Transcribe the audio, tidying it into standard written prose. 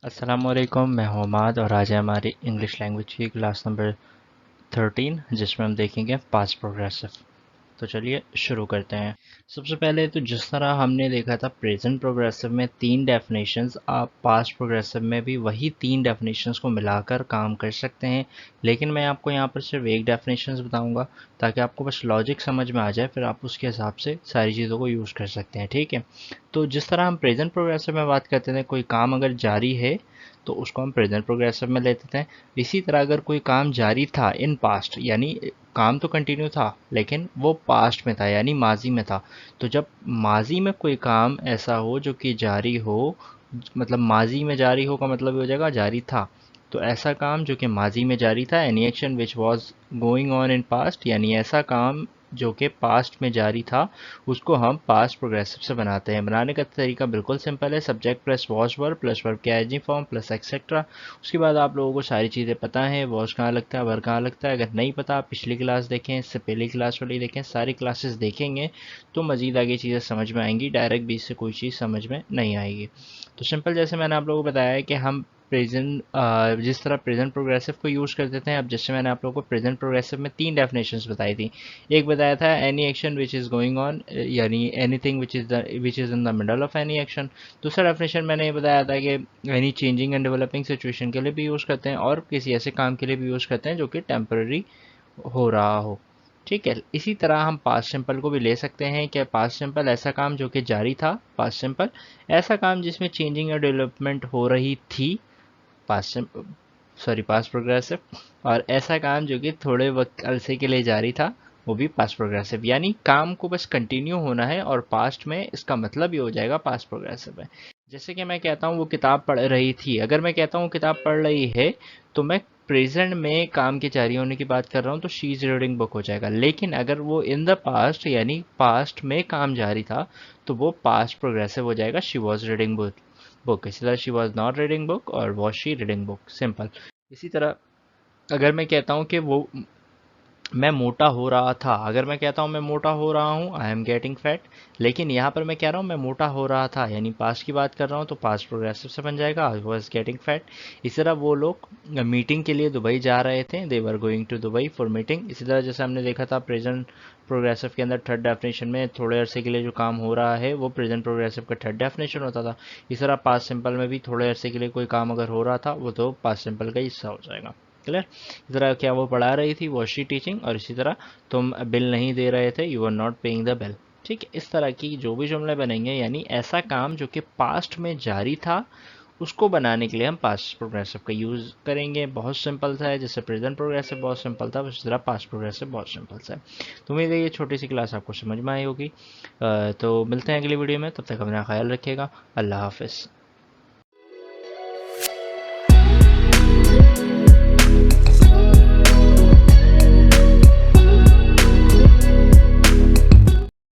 अस्सलामुअलैकुम, मैं हूं हमाद और आज है हमारी इंग्लिश लैंग्वेज की क्लास नंबर 13 जिसमें हम देखेंगे पास्ट प्रोग्रेसिव। तो चलिए शुरू करते हैं। सबसे पहले तो जिस तरह हमने देखा था प्रेजेंट प्रोग्रेसिव में तीन डेफिनेशंस, आप पास्ट प्रोग्रेसिव में भी वही तीन डेफिनेशंस को मिलाकर काम कर सकते हैं। लेकिन मैं आपको यहाँ पर सिर्फ एक डेफिनेशंस बताऊंगा ताकि आपको बस लॉजिक समझ में आ जाए, फिर आप उसके हिसाब से सारी चीज़ों को यूज़ कर सकते हैं। ठीक है, तो जिस तरह हम प्रेजेंट प्रोग्रेसिव में बात करते थे, कोई काम अगर जारी है तो उसको हम प्रेजेंट प्रोग्रेसिव में लेते थे। इसी तरह अगर कोई काम जारी था इन पास्ट, यानी काम तो कंटिन्यू था लेकिन वो पास्ट में था यानी माजी में था। तो जब माजी में कोई काम ऐसा हो जो कि जारी हो, मतलब माजी में जारी हो का मतलब हो जाएगा जारी था। तो ऐसा काम जो कि माजी में जारी था, any action which was going on in past, यानी ऐसा काम जो कि पास्ट में जारी था, उसको हम पास्ट प्रोग्रेसिव से बनाते हैं। बनाने का तरीका बिल्कुल सिंपल है, subject plus was verb plus verb के आईएनजी फॉर्म प्लस एक्सेट्रा। उसके बाद आप लोगों को सारी चीज़ें पता है, वॉज कहाँ लगता है, वर्ब कहाँ लगता है। अगर नहीं पता, आप पिछली क्लास देखें, इससे पहली क्लास वाली देखें, सारी क्लासेस देखेंगे तो मज़ीद आगे चीज़ें समझ में आएंगी। डायरेक्ट बीच से कोई चीज़ समझ में नहीं आएगी। तो सिंपल, जैसे मैंने आप लोगों को बताया है कि हम प्रेजेंट, जिस तरह प्रेजेंट प्रोग्रेसिव को यूज़ कर देते हैं। अब जैसे मैंने आप लोगों को प्रेजेंट प्रोग्रेसिव में तीन डेफिनेशंस बताई थी। एक बताया था any action which is going on, यानी anything which is in the middle of any action. दूसरा डेफिनेशन मैंने ये बताया था कि any changing and developing situation के लिए भी यूज़ करते हैं और किसी ऐसे काम के लिए भी यूज़ करते हैं जो कि टेम्पररी हो रहा हो। ठीक है, इसी तरह हम पास्ट सिंपल को भी ले सकते हैं कि पास्ट सिंपल ऐसा काम जो कि जारी था, पास्ट सिंपल ऐसा काम जिसमें चेंजिंग या डेवलपमेंट हो रही थी, पास्ट सॉरी पास्ट प्रोग्रेसिव। और ऐसा काम जो कि थोड़े वक्त अरसे के लिए जारी था, वो भी पास्ट प्रोग्रेसिव। यानी काम को बस कंटिन्यू होना है और पास्ट में इसका मतलब ये हो जाएगा पास्ट प्रोग्रेसिव है। जैसे कि मैं कहता हूँ वो किताब पढ़ रही थी, अगर मैं कहता हूँ किताब पढ़ रही है तो मैं प्रेजेंट में काम के जारी होने की बात कर रहा हूँ, तो शी इज रीडिंग बुक हो जाएगा। लेकिन अगर वो इन द पास्ट यानी पास्ट में काम जारी था तो वो पास्ट प्रोग्रेसिव हो जाएगा, शी वॉज रीडिंग बुक। इसी तरह she was not reading book और was she reading book, simple. इसी तरह अगर मैं कहता हूँ कि वो मैं मोटा हो रहा था, अगर मैं कहता हूँ मैं मोटा हो रहा हूँ, आई एम गेटिंग फैट। लेकिन यहाँ पर मैं कह रहा हूँ मैं मोटा हो रहा था, यानी पास्ट की बात कर रहा हूँ, तो पास्ट प्रोग्रेसिव से बन जाएगा आई वॉज गेटिंग फैट। इसी तरह वो लोग मीटिंग के लिए दुबई जा रहे थे, they were going to Dubai for meeting. इसी तरह जैसे हमने देखा था प्रेजेंट प्रोग्रेसिव के अंदर थर्ड डेफिनेशन में थोड़े अरसे के लिए जो काम हो रहा है वो प्रेजेंट प्रोग्रेसिव का थर्ड डेफिनेशन होता था। इस तरह पास्ट सिंपल में भी थोड़े अरसे के लिए कोई काम अगर हो रहा था वो तो पास्ट सिंपल का हिस्सा हो जाएगा। क्लियर? इस तरह क्या वो पढ़ा रही थी, वॉज शी टीचिंग। और इसी तरह तुम बिल नहीं दे रहे थे, you are not paying the bill. ठीक है, इस तरह की जो भी जुमले बनेंगे, यानी ऐसा काम जो कि पास्ट में जारी था, उसको बनाने के लिए हम पास्ट प्रोग्रेसिव का यूज़ करेंगे। बहुत सिंपल सा है, जैसे प्रेजेंट प्रोग्रेसिव बहुत सिंपल था, उसी तरह पास्ट प्रोग्रेसिव बहुत सिंपल सा है। तो उम्मीद है ये छोटी सी क्लास आपको समझ में आई होगी। तो मिलते हैं अगली वीडियो में, तब तक अपना ख्याल रखिएगा। अल्लाह हाफिज़।